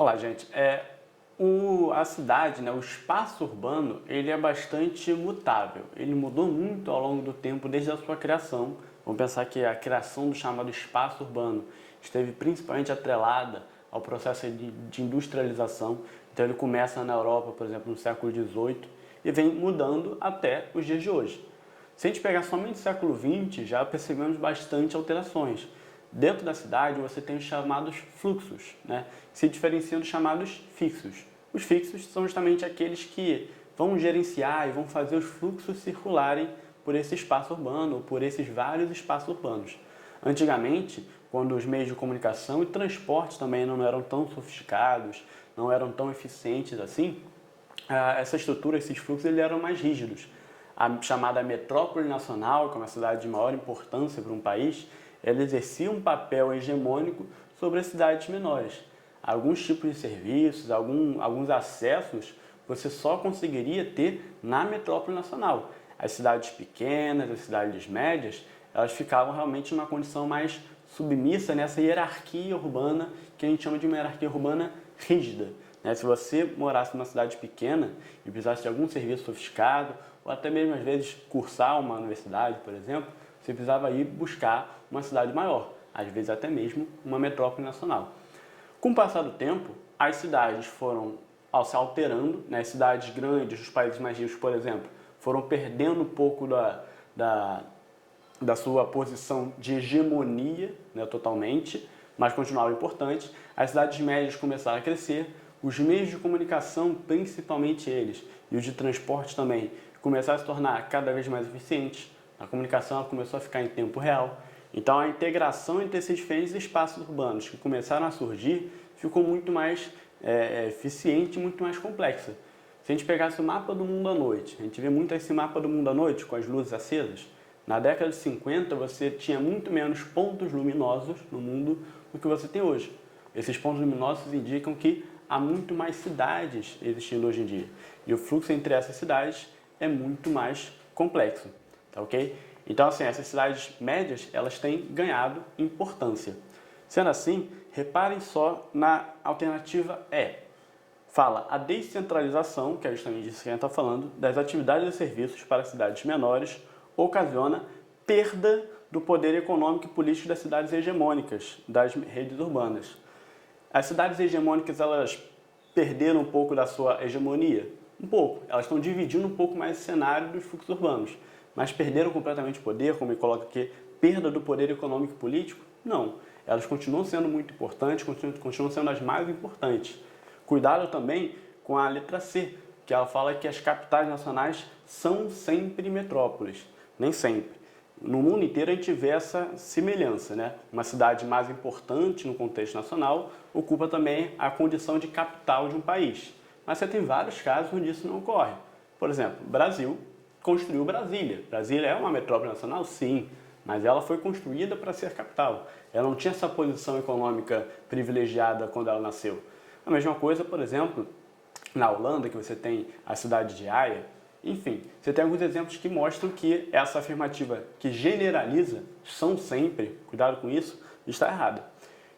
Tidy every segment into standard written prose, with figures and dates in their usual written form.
Olá, gente. A cidade, né, o espaço urbano, ele é bastante mutável. Ele mudou muito ao longo do tempo, desde a sua criação. Vamos pensar que a criação do chamado espaço urbano esteve principalmente atrelada ao processo de industrialização. Então ele começa na Europa, por exemplo, no século XVIII e vem mudando até os dias de hoje. Se a gente pegar somente o século XX, já percebemos bastante alterações. Dentro da cidade, você tem os chamados fluxos, né, que se diferenciam dos chamados fixos. Os fixos são justamente aqueles que vão gerenciar e vão fazer os fluxos circularem por esse espaço urbano, ou por esses vários espaços urbanos. Antigamente, quando os meios de comunicação e transporte também não eram tão sofisticados, não eram tão eficientes assim, essa estrutura, esses fluxos, eles eram mais rígidos. A chamada metrópole nacional, que é uma cidade de maior importância para um país, ela exercia um papel hegemônico sobre as cidades menores. Alguns tipos de serviços, alguns acessos, você só conseguiria ter na metrópole nacional. As cidades pequenas, as cidades médias, elas ficavam realmente numa condição mais submissa nessa hierarquia urbana, que a gente chama de uma hierarquia urbana rígida. Se você morasse numa cidade pequena e precisasse de algum serviço sofisticado, ou até mesmo às vezes cursar uma universidade, por exemplo, você precisava ir buscar uma cidade maior, às vezes até mesmo uma metrópole nacional. Com o passar do tempo, as cidades foram se alterando, né? As cidades grandes, os países mais ricos, por exemplo, foram perdendo um pouco da sua posição de hegemonia, né, totalmente, mas continuavam importantes. As cidades médias começaram a crescer, os meios de comunicação, principalmente eles, e os de transporte também, começaram a se tornar cada vez mais eficientes. A comunicação começou a ficar em tempo real. Então a integração entre esses diferentes espaços urbanos que começaram a surgir ficou muito mais eficiente e muito mais complexa. Se a gente pegasse o mapa do mundo à noite, a gente vê muito esse mapa do mundo à noite com as luzes acesas. Na década de 50 você tinha muito menos pontos luminosos no mundo do que você tem hoje. Esses pontos luminosos indicam que há muito mais cidades existindo hoje em dia. E o fluxo entre essas cidades é muito mais complexo, tá ok? Então, assim, essas cidades médias, elas têm ganhado importância. Sendo assim, reparem só na alternativa E. Fala a descentralização, que é justamente isso que a gente está falando, das atividades e serviços para cidades menores, ocasiona perda do poder econômico e político das cidades hegemônicas, das redes urbanas. As cidades hegemônicas, elas perderam um pouco da sua hegemonia? Um pouco. Elas estão dividindo um pouco mais o cenário dos fluxos urbanos. Mas perderam completamente o poder, como ele coloca aqui, perda do poder econômico e político? Não. Elas continuam sendo muito importantes, continuam sendo as mais importantes. Cuidado também com a letra C, que ela fala que as capitais nacionais são sempre metrópoles. Nem sempre. No mundo inteiro a gente vê essa semelhança, né? Uma cidade mais importante no contexto nacional ocupa também a condição de capital de um país. Mas você tem vários casos onde isso não ocorre. Por exemplo, o Brasil construiu Brasília. Brasília é uma metrópole nacional? Sim, mas ela foi construída para ser capital. Ela não tinha essa posição econômica privilegiada quando ela nasceu. A mesma coisa, por exemplo, na Holanda, que você tem a cidade de Haia. Enfim, você tem alguns exemplos que mostram que essa afirmativa que generaliza, são sempre, cuidado com isso, está errada.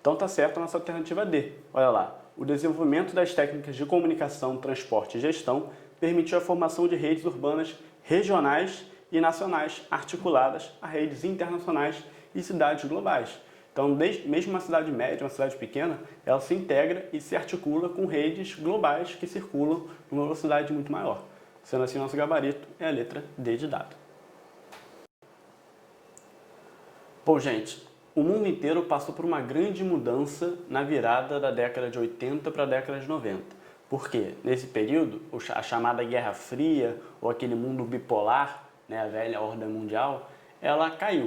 Então está certo a nossa alternativa D. Olha lá, o desenvolvimento das técnicas de comunicação, transporte e gestão permitiu a formação de redes urbanas regionais e nacionais articuladas a redes internacionais e cidades globais. Então, mesmo uma cidade média, uma cidade pequena, ela se integra e se articula com redes globais que circulam numa velocidade muito maior. Sendo assim, nosso gabarito é a letra D de dado. Bom, gente, o mundo inteiro passou por uma grande mudança na virada da década de 80 para a década de 90. Por quê? Nesse período, a chamada Guerra Fria, ou aquele mundo bipolar, né, a velha ordem mundial, ela caiu.